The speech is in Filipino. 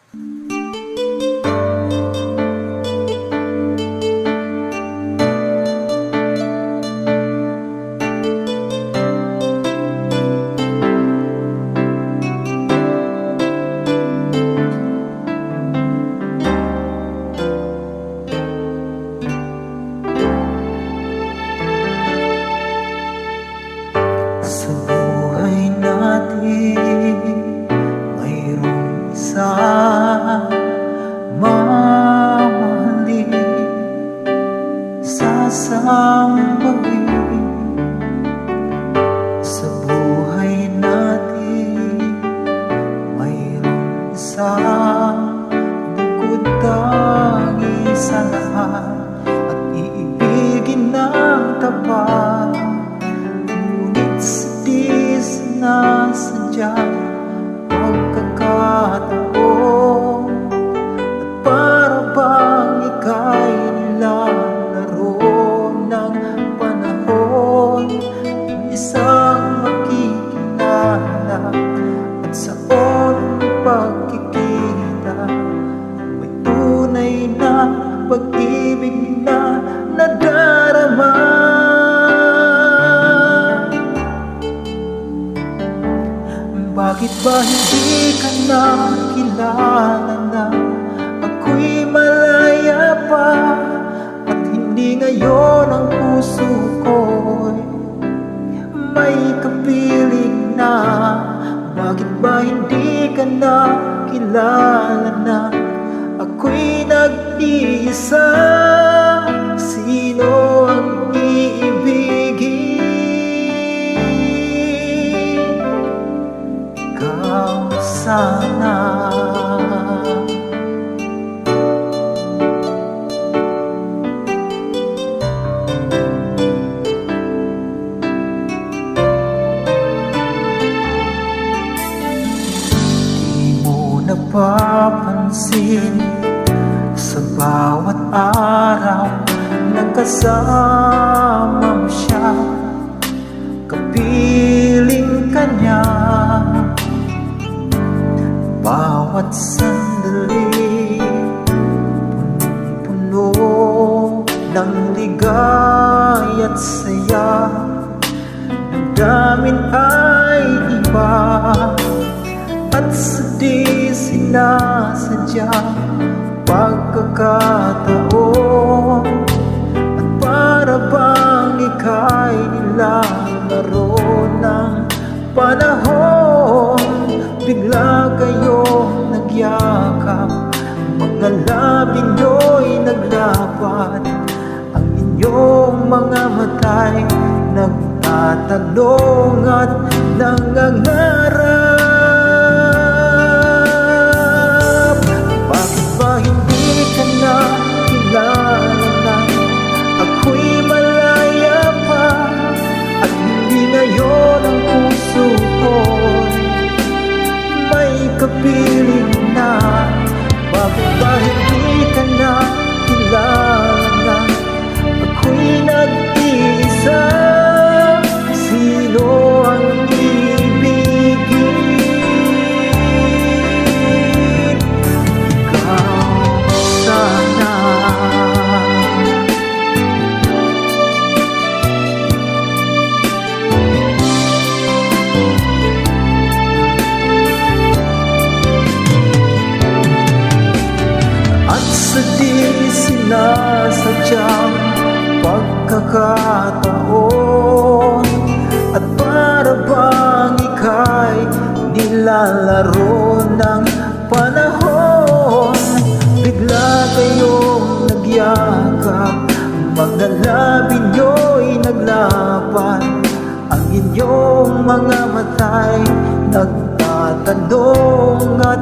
Sa buhay natin mayroong isang mamahalin, sasambahin. Sa buhay natin mayroong isang bukod tangi sa lahat at iibigin ng tapat. Sinasadya pagkakataon at para bang ika'y nilalaro ng panahon. Isang makikilala at sa unang pagkikita may tunay na pag-ibig na nadarama. Bakit ba hindi ka na kilala na ako'y malaya pa at hindi ngayon ang puso ko'y may kapiling na? Bakit ba hindi ka na kilala na ako'y nag-iisa? Sino ang iibigin? Sana di mo napapansin sa bawat araw na kasama mo siya, kapiling ka niya. Bawat sandali punong-puno ng ligay at saya, damdamin ay iba at sa di sinasadya pagkakataon at para bang ika'y nilalaro ng panahon. Bigla kayong nagyakap, mga labi nyo'y naglapat, ang inyong mga mata'y nagtatanong at nangangarap. Bakit ba hindi ka na kilala na ako'y malaya pa at hindi ngayon ang puso ko'y may kapiling na? Bakit ba hindi ka na kilala na ako'y nag-iisa? Sino ang iibigin? Ikaw sana. Sa di sinasadyang pagkakataon at para bang ika'y nilalaro ng panahon. Bigla kayong nagyakap, mga labi nyo'y naglapat, ang inyong mga mata'y nagtatanong at